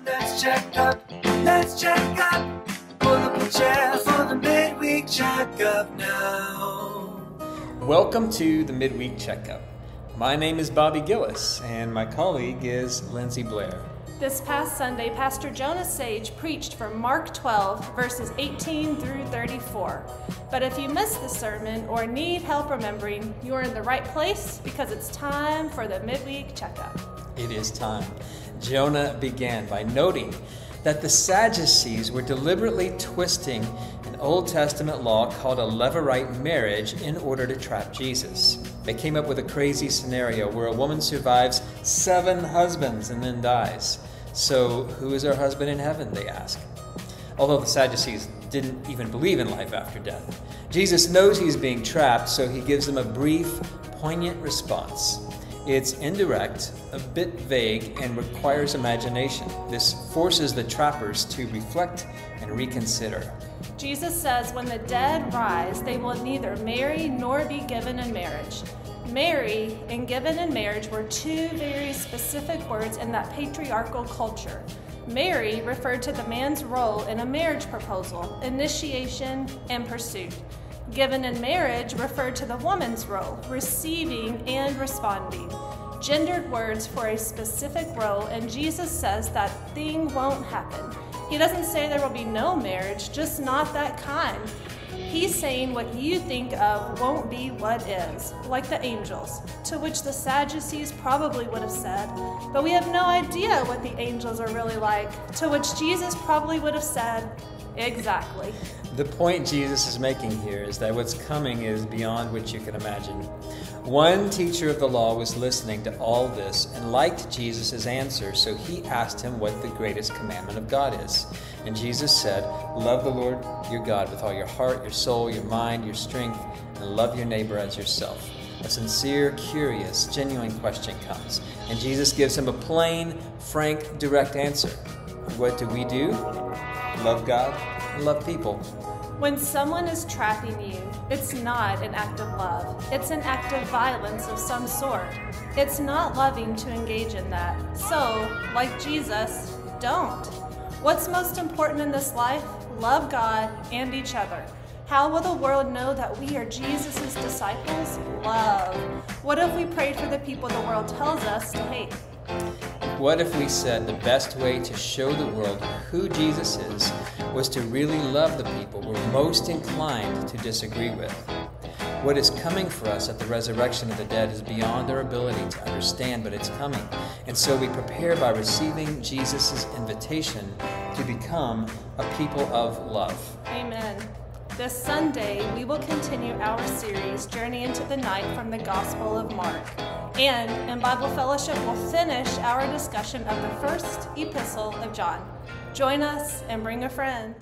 Let's check up. Let's check up. Pull up a chair for the Midweek Checkup now. Welcome to the Midweek Checkup. My name is Bobby Gilles, and my colleague is Lindsey Blair. This past Sunday, Pastor Jonah Sage preached from Mark 12, verses 18 through 34. But if you missed the sermon or need help remembering, you are in the right place because it's time for the Midweek Checkup. It is time. Jonah began by noting that the Sadducees were deliberately twisting an Old Testament law called a Levirate marriage in order to trap Jesus. They came up with a crazy scenario where a woman survives 7 husbands and then dies. So who is her husband in heaven, they ask. Although the Sadducees didn't even believe in life after death. Jesus knows he's being trapped, so he gives them a brief, poignant response. It's indirect, a bit vague, and requires imagination. This forces the trappers to reflect and reconsider. Jesus says when the dead rise, they will neither marry nor be given in marriage. Marry and given in marriage were 2 very specific words in that patriarchal culture. Marry referred to the man's role in a marriage proposal, initiation, and pursuit. Given in marriage referred to the woman's role, receiving and responding. Gendered words for a specific role, and Jesus says that thing won't happen. He doesn't say there will be no marriage, just not that kind. He's saying what you think of won't be what is, like the angels, to which the Sadducees probably would have said, but we have no idea what the angels are really like, to which Jesus probably would have said, exactly. The point Jesus is making here is that what's coming is beyond what you can imagine. One teacher of the law was listening to all this and liked Jesus' answer, so he asked him what the greatest commandment of God is. And Jesus said, love the Lord your God with all your heart, your soul, your mind, your strength, and love your neighbor as yourself. A sincere, curious, genuine question comes, and Jesus gives him a plain, frank, direct answer. What do we do? Love God and love people. When someone is trapping you, it's not an act of love. It's an act of violence of some sort. It's not loving to engage in that. So, like Jesus, don't. What's most important in this life? Love God and each other. How will the world know that we are Jesus' disciples? Love. What if we prayed for the people the world tells us to hate? What if we said the best way to show the world who Jesus is was to really love the people we're most inclined to disagree with? What is coming for us at the resurrection of the dead is beyond our ability to understand, but it's coming. And so we prepare by receiving Jesus' invitation to become a people of love. Amen. This Sunday, we will continue our series, Journey into the Night from the Gospel of Mark. And in Bible Fellowship, we'll finish our discussion of the first epistle of John. Join us and bring a friend.